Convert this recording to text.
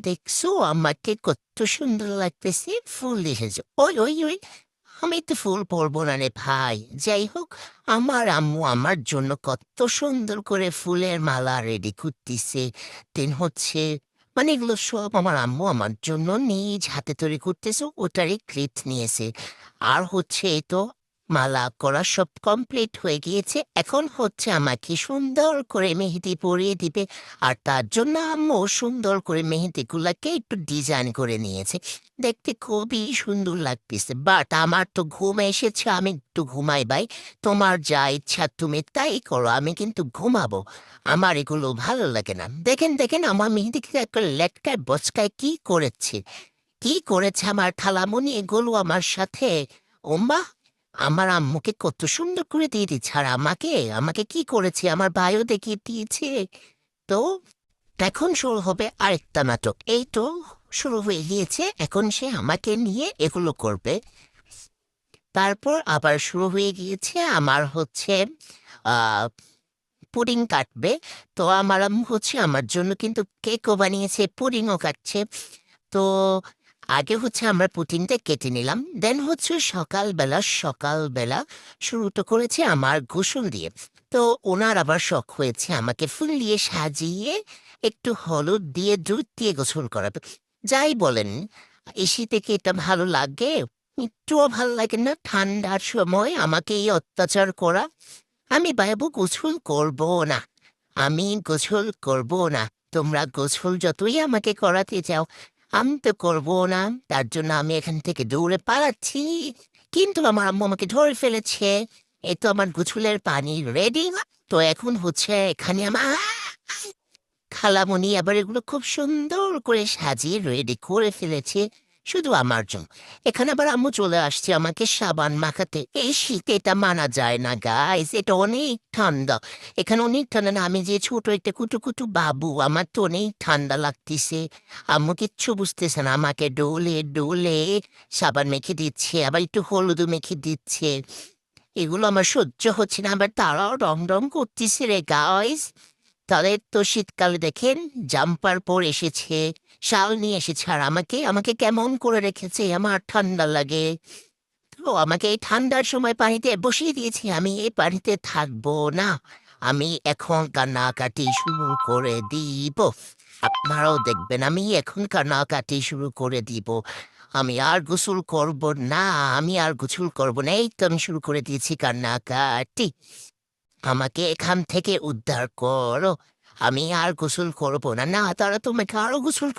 দেখছো আমাকে কত সুন্দর লাগতেছে ফুল এসেছে। ওই ওই ওই আমি তো ফুল পরবো না রে ভাই। যাই হোক, আমার আম্মু আমার জন্য কত সুন্দর করে ফুলের মালা রেডি করতেছে। দেন হচ্ছে মানে এগুলো সব আমার আম্মু আমার জন্য নিজ হাতে তৈরি করতেছে, ওটারই ক্লিপ নিয়েছে। আর হচ্ছে এই তো মালা করা সব কমপ্লিট হয়ে গিয়েছে, এখন হচ্ছে আমাকে সুন্দর করে মেহেদি পরিয়ে দিবে। আর তার জন্য আম্মু সুন্দর করে মেহেদিগুলাকে একটু ডিজাইন করে নিয়েছে। দেখতে খুবই সুন্দর লাগতেছে, বাট আমার তো ঘুম এসেছে, আমি একটু ঘুমাই ভাই। তোমার যা ইচ্ছা তুমি তাই করো, আমি কিন্তু ঘুমাবো। আমার এগুলো ভালো লাগে না। দেখেন দেখেন আমার মেহেদিকে একটা লেটকায় বচকায় কি করেছে, কি করেছে আমার খালামণি এগুলো আমার সাথে। ওম্মা, আমার আম্মুকে কত সুন্দর করে দিয়ে দিচ্ছে, আর আমাকে আমাকে কি করেছে আমার ভাইও দেখিয়ে দিয়েছে। তো এখন শুরু হবে আরেকটা নাটক, এই তো শুরু হয়ে গিয়েছে, এখন সে আমাকে নিয়ে এগুলো করবে। তারপর আবার শুরু হয়ে গিয়েছে আমার হচ্ছে আহ পুডিং কাটবে। তো আমার আম্মু হচ্ছে আমার জন্য কিন্তু কেকও বানিয়েছে, পুডিংও কাটছে। তো আগে হচ্ছে আমরা পুডিংটা কেটে নিলাম, দেন হচ্ছে সকালবেলা শুরু তো করেছে আমার গোসল দিয়ে। তো ওনার আবার শখ হয়েছে আমাকে ফুল দিয়ে সাজিয়ে একটু হলুদ দিয়ে দুধ দিয়ে গোসল করাবে। যাই বলেন, এই শীতে কি এটা ভালো লাগে? একটুও ভালো লাগে না ঠান্ডার সময় আমাকে এই অত্যাচার করা। আমি বাবু গোসল করব না, আমি গোসল করব না। তোমরা গোসল যতই আমাকে করাতে চাও, আমি তো করবো না। তার জন্য আমি এখান থেকে দৌড়ে পালাচ্ছি, কিন্তু আমার আম্মু আমাকে ধরে ফেলেছে। এই তো আমার গোসলের পানি রেডি। তো এখন হচ্ছে এখানে আমার খালামণি আবার এগুলো খুব সুন্দর করে সাজিয়ে রেডি করে ফেলেছে শুধু আমার জন্য। এখানে আবার আম্মু চলে আসছে আমাকে সাবান মাখাতে। এই শীতে এটা মানা যায় না গাইস, এটা অনেক ঠান্ডা। এখানে অনেক ঠান্ডা না, আমি যে ছোট একটা কুটু কুটু বাবু, আমার তো অনেক ঠান্ডা লাগতেছে। আম্মু কিচ্ছু বুঝতেছে না, আমাকে ডোলে ডোলে সাবান মেখে দিচ্ছে, আবার একটু হলুদও মেখে দিচ্ছে। এগুলো আমার সহ্য হচ্ছে না, আবার তারাও রং রং করতেছে রে গাইস। তাদের তো শীতকালে দেখেন জাম্পার পর এসেছে, শাল নিয়ে এসেছে, আর আমাকে আমাকে কেমন করে রেখেছে, আমার ঠান্ডা লাগে। তো আমাকে এই ঠান্ডার সময় পানিতে বসিয়ে দিয়েছি, আমি এই পানিতে থাকবো না। আমি এখন কান্নাকাটি শুরু করে দিব। আপনারাও দেখবেন আমি এখন কান্নাকাটি শুরু করে দিব। আমি আর গোসল করব না, আমি আর গোসল করব না, এই তো আমি শুরু করে দিয়েছি কান্নাকাটি। আমাকে এখান থেকে উদ্ধার করো, আমি আর গোসল করব না। না, তারা তোমাকে আরো গোসল